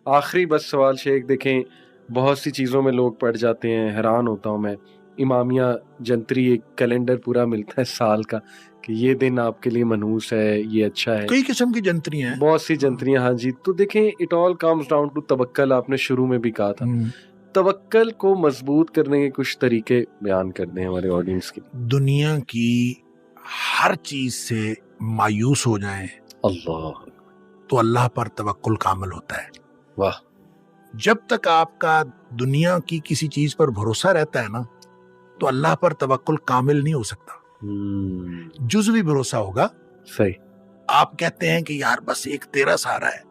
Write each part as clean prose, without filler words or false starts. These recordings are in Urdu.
آخری بس سوال شیخ، دیکھیں بہت سی چیزوں میں لوگ پڑ جاتے ہیں، حیران ہوتا ہوں میں، امامیہ جنتری ایک کیلنڈر پورا ملتا ہے سال کا کہ یہ دن آپ کے لیے منحوس ہے، یہ اچھا ہے، کئی قسم کی جنتریاں ہیں، بہت سی جنتریاں. ہاں جی، تو دیکھیں it all comes down to توکل. آپ نے شروع میں بھی کہا تھا توکل کو مضبوط کرنے کے کچھ طریقے بیان کر دیں ہمارے آڈینس کے. دنیا کی ہر چیز سے مایوس ہو جائیں اللہ، تو اللہ پر توکل کامل ہوتا ہے. واہ، جب تک آپ کا دنیا کی کسی چیز پر بھروسہ رہتا ہے نا تو اللہ پر توکل کامل نہیں ہو سکتا. جزوی بھروسہ ہوگا. صحیح. آپ کہتے ہیں کہ یار بس ایک تیرا سہارا ہے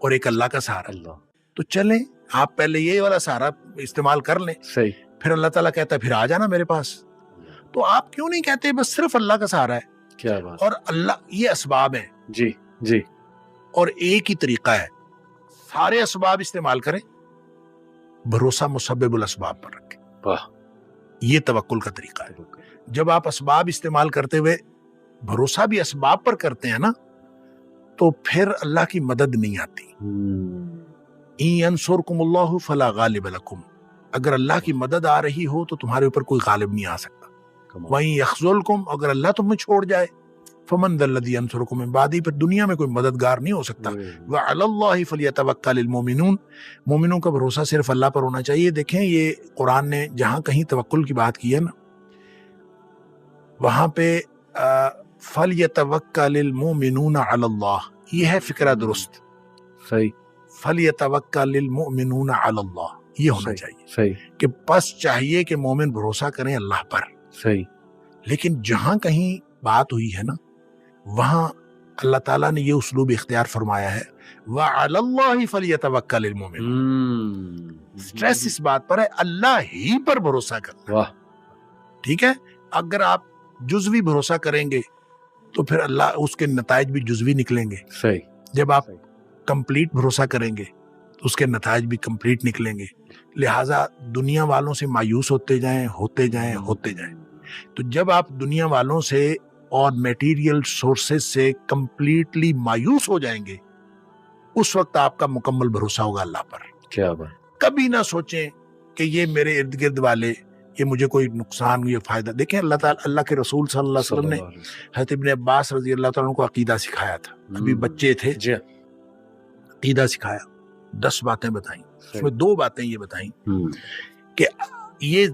اور ایک اللہ کا سہارا ہے، اللہ، تو چلیں آپ پہلے یہ والا سہارا استعمال کر لیں. صحیح. پھر اللہ تعالیٰ کہتا ہے پھر آ جانا میرے پاس. تو آپ کیوں نہیں کہتے بس صرف اللہ کا سہارا ہے؟ کیا بات. اور اللہ یہ اسباب ہیں جی جی. اور ایک ہی طریقہ ہے، سارے اسباب استعمال کریں، بھروسہ مسبب الاسباب پر رکھیں. واہ، یہ توکل کا طریقہ ہے. جب آپ اسباب استعمال کرتے ہوئے بھروسہ بھی اسباب پر کرتے ہیں نا تو پھر اللہ کی مدد نہیں آتی. ان ینصرکم اللہ فلا غالب لکم، اگر اللہ کی مدد آ رہی ہو تو تمہارے اوپر کوئی غالب نہیں آ سکتا. وَإِن يَخْذُلْكُمْ، اگر اللہ تمہیں چھوڑ جائے، فَمَنْ ذَا الَّذِي يَنصُرُكُم مِّن بَعْدِهِ، پھر دنیا میں کوئی مددگار نہیں ہو سکتا. وَعَلَى اللَّهِ فَلْيَتَوَكَّلِ الْمُؤْمِنُونَ، مومنوں کا بھروسہ صرف اللہ پر ہونا چاہیے. دیکھیں یہ قرآن نے جہاں کہیں توکل کی بات کی ہے نا وہاں پہ فَلْيَتَوَكَّلِ الْمُؤْمِنُونَ عَلَى اللَّهِ، یہ ہے فکرہ درست. صحیح. فَلْيَتَوَكَّلِ الْمُؤْمِنُونَ عَلَى اللَّهِ، یہ ہونا چاہیے. صحیح. کہ بس چاہیے کہ مومن بھروسہ کریں اللہ پر. صحیح. لیکن جہاں کہیں بات ہوئی ہے نا وہاں اللہ تعالیٰ نے یہ اسلوب اختیار فرمایا ہے وَعَلَى اللَّهِ فَلْيَتَوَكَّلِ الْمُؤْمِنُونَ. سٹریس اس بات پر ہے اللہ ہی پر بھروسہ کرنا. واہ، ٹھیک ہے. اگر آپ جزوی بھروسہ کریں گے تو پھر اللہ اس کے نتائج بھی جزوی نکلیں گے. صحیح. جب آپ کمپلیٹ بھروسہ کریں گے تو اس کے نتائج بھی کمپلیٹ نکلیں گے. لہٰذا دنیا والوں سے مایوس ہوتے جائیں ہوتے جائیں ہوتے جائیں. تو جب آپ دنیا والوں سے اور میٹیریل سورسز سے کمپلیٹلی مایوس ہو جائیں گے اس وقت آپ کا مکمل بھروسہ ہوگا اللہ پر. کیا بات. کبھی نہ سوچیں کہ یہ میرے ارد گرد والے یہ مجھے کوئی نقصان یہ فائدہ. دیکھیں اللہ تعالیٰ اللہ کے رسول صلی اللہ علیہ وسلم نے حضرت ابن عباس رضی اللہ تعالیٰ عنہ کو عقیدہ سکھایا تھا. ابھی بچے تھے، عقیدہ سکھایا، 10 باتیں بتائیں. اس میں 2 باتیں یہ بتائیں کہ یہ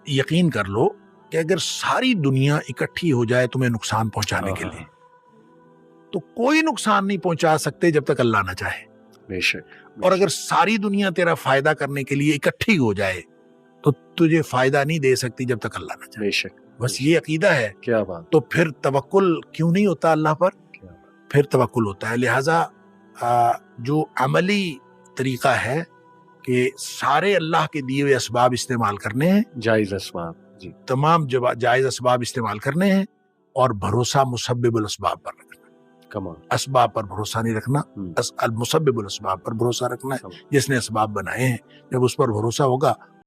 یقین کر لو کہ اگر ساری دنیا اکٹھی ہو جائے تمہیں نقصان پہنچانے کے لیے تو کوئی نقصان نہیں پہنچا سکتے جب تک اللہ نہ چاہے. بے شک. اور اگر ساری دنیا تیرا فائدہ کرنے کے لیے اکٹھی ہو جائے تو تجھے فائدہ نہیں دے سکتی جب تک اللہ نہ چاہے. بے شک. بس یہ عقیدہ ہے. کیا بات. تو پھر توکل کیوں نہیں ہوتا اللہ پر؟ پھر توکل ہوتا ہے. لہٰذا جو عملی طریقہ ہے کہ سارے اللہ کے دیے ہوئے اسباب استعمال کرنے ہیں، جائز اسباب، جی تمام جائز اسباب استعمال کرنے ہیں اور بھروسہ مسبب الاسباب پر رکھنا. اسباب پر بھروسہ نہیں رکھنا، مسبب الاسباب پر بھروسہ رکھنا ہے. جس نے اسباب بنائے ہیں جب اس پر بھروسہ ہوگا